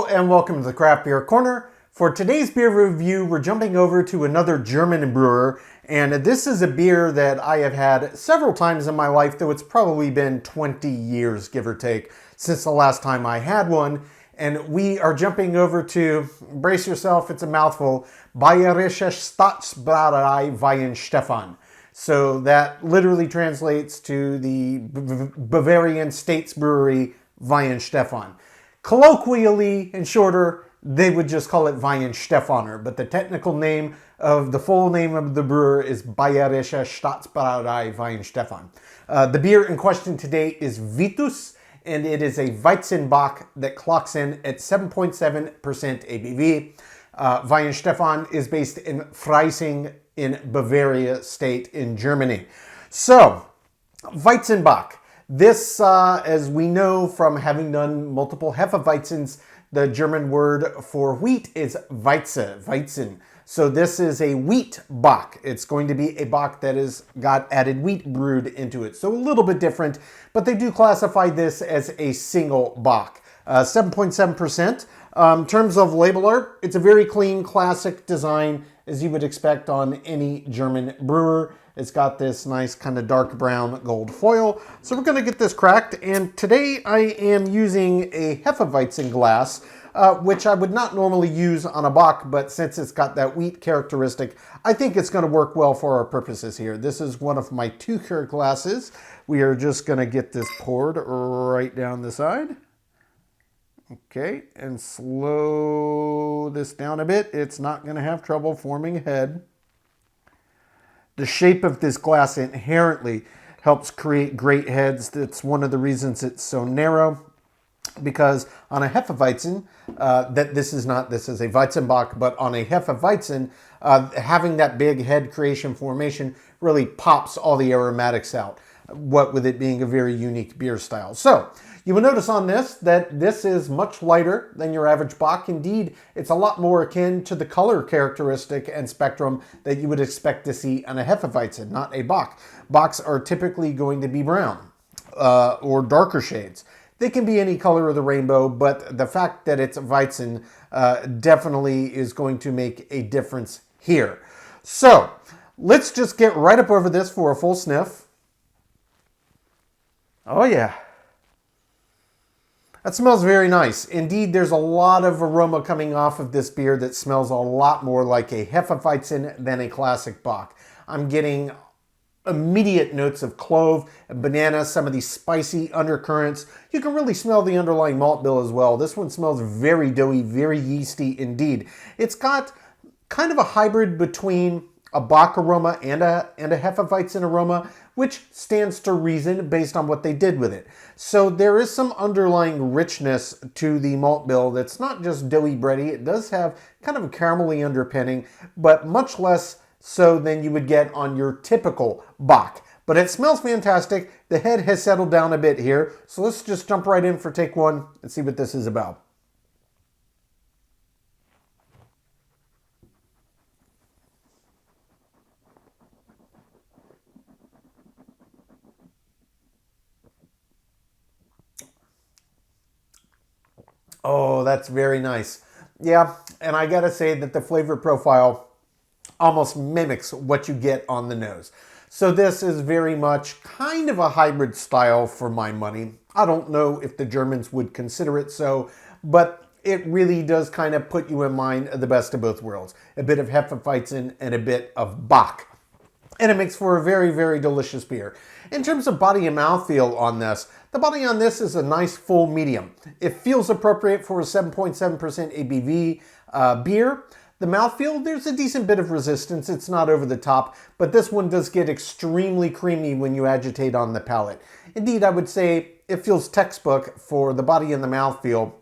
Hello and welcome to the Craft Beer Corner. For today's beer review, we're jumping over to another German brewer, and this is a beer that I have had several times in my life, though it's probably been 20 years, give or take, since the last time I had one. And we are jumping over to, brace yourself, it's a mouthful, Bayerische Staatsbrauerei Weihenstephan. So that literally translates to the Bavarian States Brewery Weihenstephan. Colloquially and shorter, they would just call it Weihenstephaner, but the technical name of the full name of the brewer is Bayerische Staatsbrauerei Weihenstephan. The beer in question today is Vitus, and it is a Weizenbock that clocks in at 7.7% ABV. Weihenstephan is based in Freising in Bavaria state in Germany. So, Weizenbock. This, as we know from having done multiple Hefeweizens, the German word for wheat is Weizen. So this is a wheat bock. It's going to be a bock that has got added wheat brewed into it. So a little bit different, but they do classify this as a single bock. 7.7%. In terms of label art, it's a very clean, classic design, as you would expect on any German brewer. It's got this nice kind of dark brown gold foil. So we're going to get this cracked, and today I am using a Hefeweizen glass, which I would not normally use on a bock, but since it's got that wheat characteristic, I think it's going to work well for our purposes here. This is one of my 2-cured glasses. We are just going to get this poured right down the side. Okay, and slow this down a bit. It's not going to have trouble forming a head. The shape of this glass inherently helps create great heads. That's one of the reasons it's so narrow, because on a Hefeweizen, this is a Weizenbock, but on a Hefeweizen, having that big head creation formation really pops all the aromatics out, what with it being a very unique beer style. So, you will notice on this that this is much lighter than your average bock. Indeed, it's a lot more akin to the color characteristic and spectrum that you would expect to see on a Hefeweizen, not a bock. Bocks are typically going to be brown or darker shades. They can be any color of the rainbow, but the fact that it's Weizen definitely is going to make a difference here. So, let's just get right up over this for a full sniff. Oh yeah. That smells very nice. Indeed, there's a lot of aroma coming off of this beer that smells a lot more like a Hefeweizen than a classic bock. I'm getting immediate notes of clove, banana, some of these spicy undercurrents. You can really smell the underlying malt bill as well. This one smells very doughy, very yeasty indeed. It's got kind of a hybrid between a bock aroma and a Hefeweizen aroma, which stands to reason based on what they did with it. So there is some underlying richness to the malt bill that's not just doughy bready. It does have kind of a caramelly underpinning, but much less so than you would get on your typical bock. But it smells fantastic. The head has settled down a bit here. So let's just jump right in for take one and see what this is about. Oh, that's very nice. Yeah, and I gotta say that the flavor profile almost mimics what you get on the nose. So this is very much kind of a hybrid style for my money. I don't know if the Germans would consider it so, but it really does kind of put you in mind of the best of both worlds. A bit of Hefeweizen and a bit of Bock. And it makes for a very, very delicious beer. In terms of body and mouthfeel on this, the body on this is a nice full medium. It feels appropriate for a 7.7% ABV beer. The mouthfeel, there's a decent bit of resistance. It's not over the top, but this one does get extremely creamy when you agitate on the palate. Indeed, I would say it feels textbook for the body and the mouthfeel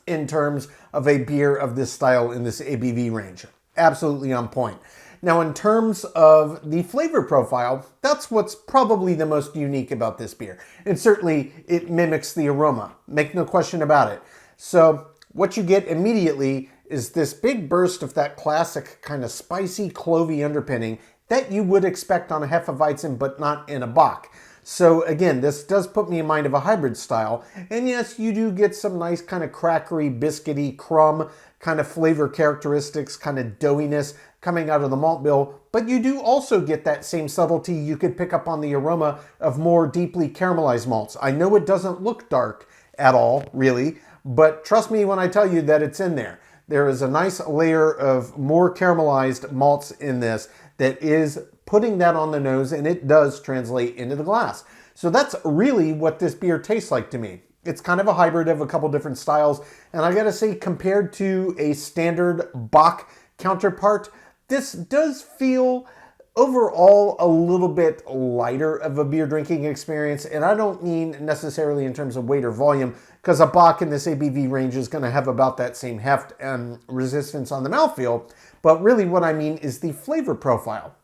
in terms of a beer of this style in this ABV range. Absolutely on point. Now, in terms of the flavor profile, that's what's probably the most unique about this beer. And certainly, it mimics the aroma. Make no question about it. So, what you get immediately is this big burst of that classic kind of spicy, clovey underpinning that you would expect on a Hefeweizen, but not in a bock. So again, this does put me in mind of a hybrid style. And yes, you do get some nice kind of crackery, biscuity, crumb kind of flavor characteristics, kind of doughiness coming out of the malt bill, but you do also get that same subtlety you could pick up on the aroma of more deeply caramelized malts. I know it doesn't look dark at all, really, but trust me when I tell you that it's in there. There is a nice layer of more caramelized malts in this that is putting that on the nose, and it does translate into the glass. So that's really what this beer tastes like to me. It's kind of a hybrid of a couple different styles, and I gotta say, compared to a standard Bock counterpart, this does feel overall a little bit lighter of a beer drinking experience, and I don't mean necessarily in terms of weight or volume, because a Bock in this ABV range is going to have about that same heft and resistance on the mouthfeel, but really what I mean is the flavor profile.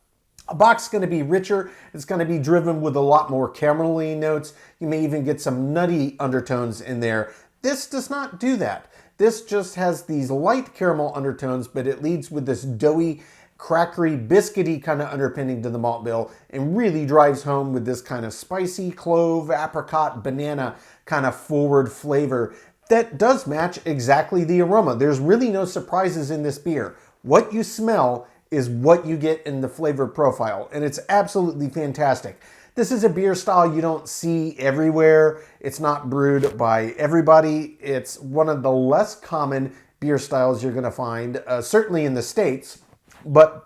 A Bock's going to be richer, it's going to be driven with a lot more caramelly notes, you may even get some nutty undertones in there. This does not do that. This just has these light caramel undertones, but it leads with this doughy, crackery, biscuity kind of underpinning to the malt bill and really drives home with this kind of spicy clove, apricot, banana kind of forward flavor that does match exactly the aroma. There's really no surprises in this beer. What you smell is what you get in the flavor profile, and it's absolutely fantastic. This is a beer style you don't see everywhere. It's not brewed by everybody. It's one of the less common beer styles you're going to find, certainly in the States, but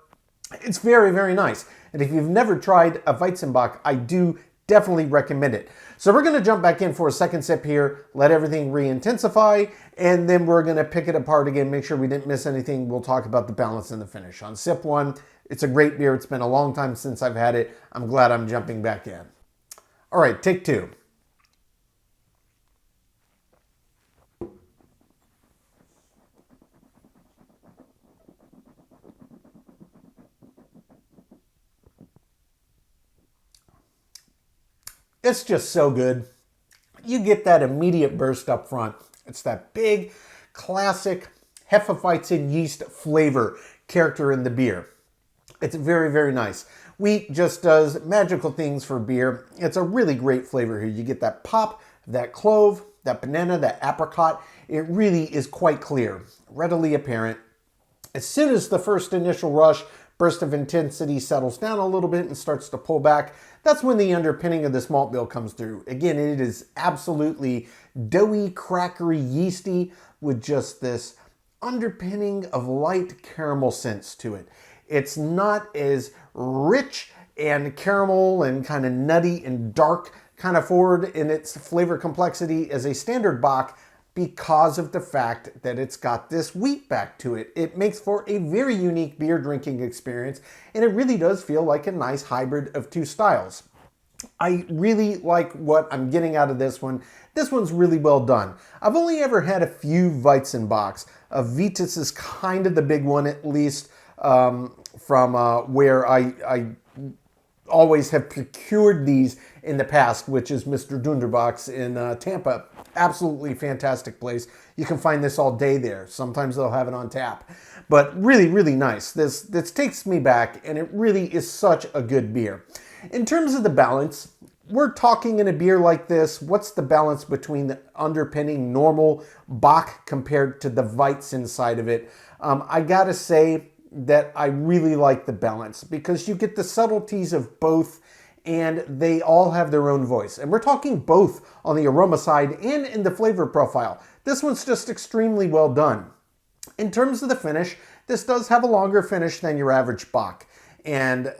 it's very, very nice. And if you've never tried a Weizenbock, I do definitely recommend it. So we're going to jump back in for a second sip here, let everything re-intensify, and then we're going to pick it apart again, make sure we didn't miss anything. We'll talk about the balance and the finish. On sip one, it's a great beer. It's been a long time since I've had it. I'm glad I'm jumping back in. All right, take two. It's just so good. You get that immediate burst up front. It's that big, classic Hefeweizen yeast flavor character in the beer. It's very, very nice. Wheat just does magical things for beer. It's a really great flavor here. You get that pop, that clove, that banana, that apricot. It really is quite clear, readily apparent. As soon as the first initial rush, burst of intensity settles down a little bit and starts to pull back, that's when the underpinning of this malt bill comes through. Again, it is absolutely doughy, crackery, yeasty with just this underpinning of light caramel scents to it. It's not as rich and caramel and kind of nutty and dark kind of forward in its flavor complexity as a standard Bock, because of the fact that it's got this wheat back to it. It makes for a very unique beer drinking experience, and it really does feel like a nice hybrid of two styles. I really like what I'm getting out of this one. This one's really well done. I've only ever had a few Weizenbocks. Vitus is kind of the big one, at least from where I always have procured these in the past, which is Mr. Dunderbock's in Tampa. Absolutely fantastic place. You can find this all day there. Sometimes they'll have it on tap. But really, really nice. This takes me back, and it really is such a good beer. In terms of the balance, we're talking in a beer like this, what's the balance between the underpinning normal Bock compared to the Weizen side of it? I gotta say that I really like the balance because you get the subtleties of both and they all have their own voice. And we're talking both on the aroma side and in the flavor profile. This one's just extremely well done. In terms of the finish, this does have a longer finish than your average Bock. And,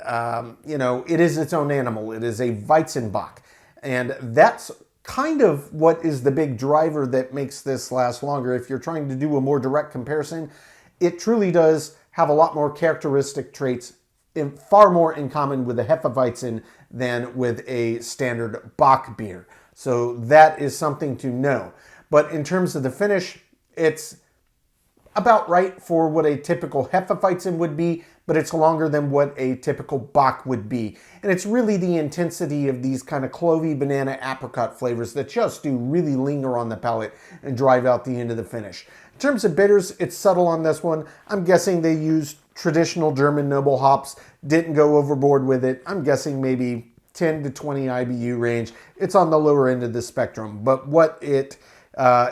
you know, it is its own animal. It is a Weizenbock. And that's kind of what is the big driver that makes this last longer. If you're trying to do a more direct comparison, it truly does have a lot more characteristic traits, far more in common with a Hefeweizen than with a standard Bock beer. So that is something to know. But in terms of the finish, it's about right for what a typical Hefeweizen would be, but it's longer than what a typical Bock would be. And it's really the intensity of these kind of clovey, banana, apricot flavors that just do really linger on the palate and drive out the end of the finish. In terms of bitters, it's subtle on this one. I'm guessing they used traditional German noble hops, didn't go overboard with it. I'm guessing maybe 10 to 20 IBU range. It's on the lower end of the spectrum, but what it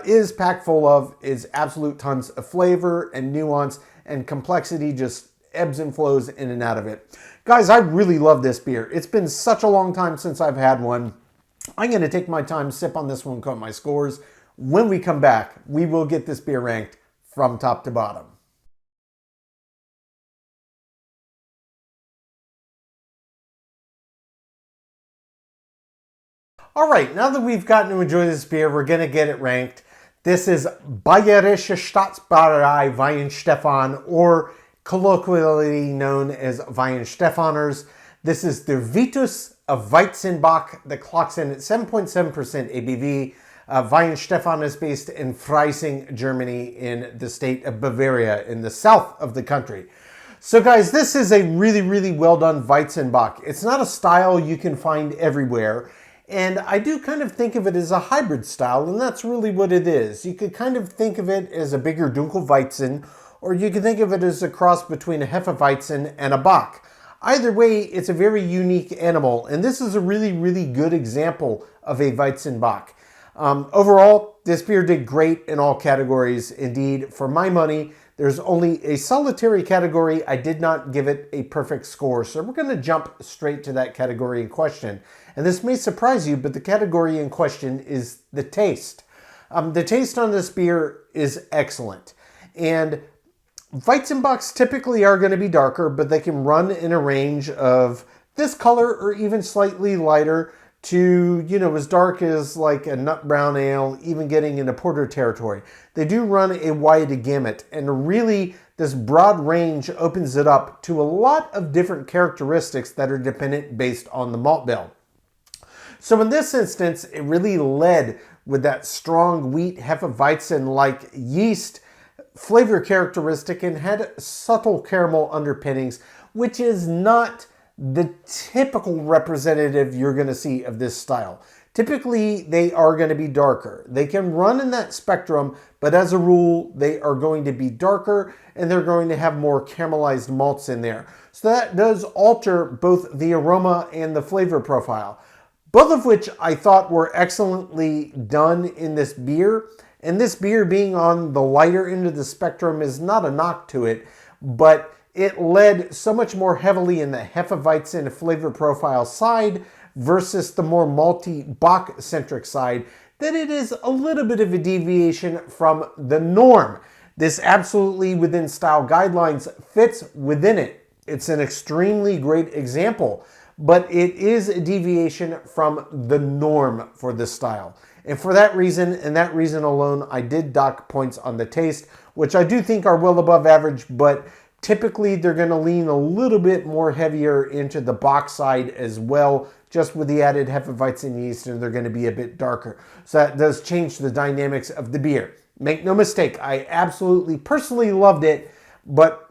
is packed full of is absolute tons of flavor and nuance, and complexity just ebbs and flows in and out of it. Guys, I really love this beer. It's been such a long time since I've had one. I'm going to take my time, sip on this one, count my scores. When we come back, we will get this beer ranked from top to bottom. All right, now that we've gotten to enjoy this beer, we're going to get it ranked. This is Bayerische Staatsbrauerei Weihenstephan, or colloquially known as Weihenstephaners. This is the Vitus of Weizenbock that clocks in at 7.7% ABV. Weihenstephan is based in Freising, Germany, in the state of Bavaria, in the south of the country. So guys, this is a really, really well done Weizenbock. It's not a style you can find everywhere. And I do kind of think of it as a hybrid style, and that's really what it is. You could kind of think of it as a bigger Dunkelweizen, or you could think of it as a cross between a Hefeweizen and a Bock. Either way, it's a very unique animal, and this is a really, really good example of a Weizenbock. Overall, this beer did great in all categories. Indeed, for my money, there's only a solitary category I did not give it a perfect score, so we're going to jump straight to that category in question. And this may surprise you, but the category in question is the taste. The taste on this beer is excellent. And Weizenbocks typically are going to be darker, but they can run in a range of this color or even slightly lighter to, you know, as dark as like a nut brown ale, even getting into porter territory. They do run a wide gamut, and really this broad range opens it up to a lot of different characteristics that are dependent based on the malt bill. So in this instance, it really led with that strong wheat Hefeweizen-like yeast flavor characteristic and had subtle caramel underpinnings, which is not the typical representative you're going to see of this style. Typically, they are going to be darker. They can run in that spectrum, but as a rule, they are going to be darker and they're going to have more caramelized malts in there. So that does alter both the aroma and the flavor profile, both of which I thought were excellently done in this beer. And this beer being on the lighter end of the spectrum is not a knock to it, but it led so much more heavily in the Hefeweizen flavor profile side versus the more malty Bock-centric side that it is a little bit of a deviation from the norm. This absolutely within style guidelines fits within it. It's an extremely great example, but it is a deviation from the norm for this style. And for that reason, and that reason alone, I did dock points on the taste, which I do think are well above average, but typically they're going to lean a little bit more heavier into the Bock side as well, just with the added Hefeweizen yeast, and they're going to be a bit darker. So that does change the dynamics of the beer. Make no mistake, I absolutely personally loved it, but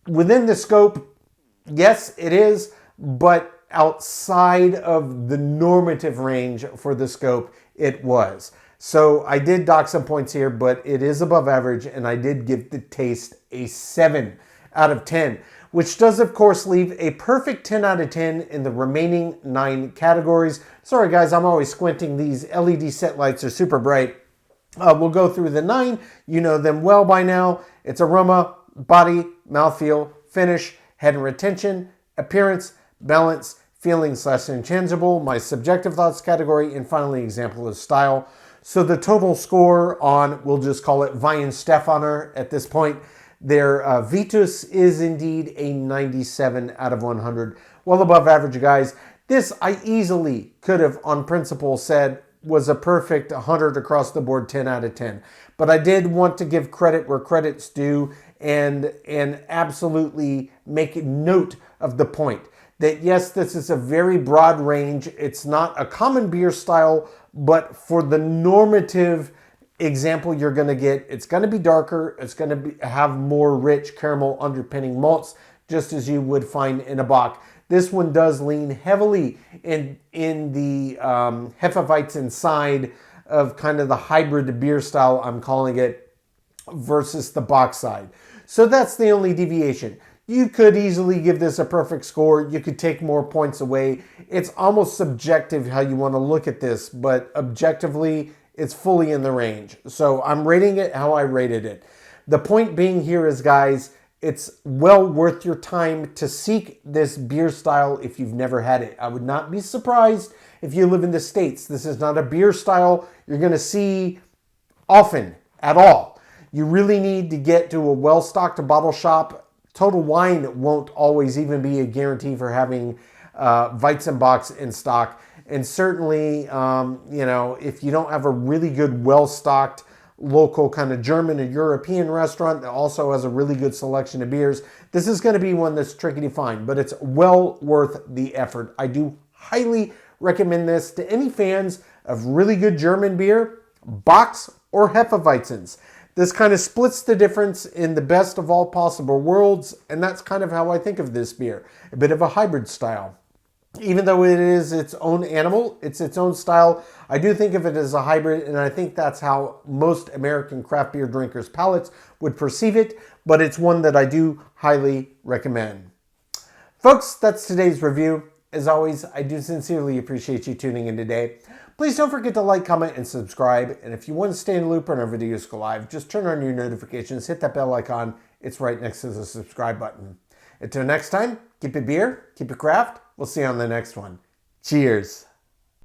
within the scope, yes, it is, but outside of the normative range for the scope, it was. So I did dock some points here, but it is above average, and I did give the taste a 7 out of 10, which does, of course, leave a perfect 10 out of 10 in the remaining 9 categories. Sorry, guys, I'm always squinting. These LED set lights are super bright. We'll go through the 9. You know them well by now. It's aroma, body, mouthfeel, finish, head and retention, appearance, balance, feeling/intangible, my subjective thoughts category, and finally example of style. So the total score on, we'll just call it Weihenstephaner at this point, their Vitus is indeed a 97 out of 100. Well above average, guys. This I easily could have on principle said was a perfect 100 across the board, 10 out of 10. But I did want to give credit where credit's due and absolutely make note of the point that yes, this is a very broad range. It's not a common beer style, but for the normative example you're going to get, it's going to be darker. It's going to have more rich caramel underpinning malts, just as you would find in a Bock. This one does lean heavily in the Hefeweizen side of kind of the hybrid beer style, I'm calling it, versus the Bock side. So that's the only deviation. You could easily give this a perfect score. You could take more points away. It's almost subjective how you want to look at this, but objectively, it's fully in the range. So I'm rating it how I rated it. The point being here is, guys, it's well worth your time to seek this beer style if you've never had it. I would not be surprised if you live in the States. This is not a beer style you're going to see often at all. You really need to get to a well-stocked bottle shop. Total Wine won't always even be a guarantee for having Weizenbocks in stock. And certainly, if you don't have a really good, well-stocked local kind of German and European restaurant that also has a really good selection of beers, this is going to be one that's tricky to find, but it's well worth the effort. I do highly recommend this to any fans of really good German beer, Bocks or Hefeweizens. This kind of splits the difference in the best of all possible worlds, and that's kind of how I think of this beer. A bit of a hybrid style. Even though it is its own animal, it's its own style, I do think of it as a hybrid, and I think that's how most American craft beer drinkers' palates would perceive it, but it's one that I do highly recommend. Folks, that's today's review. As always, I do sincerely appreciate you tuning in today. Please don't forget to like, comment, and subscribe. And if you want to stay in the loop on our videos go live, just turn on your notifications, hit that bell icon. It's right next to the subscribe button. Until next time, keep it beer, keep it craft. We'll see you on the next one. Cheers.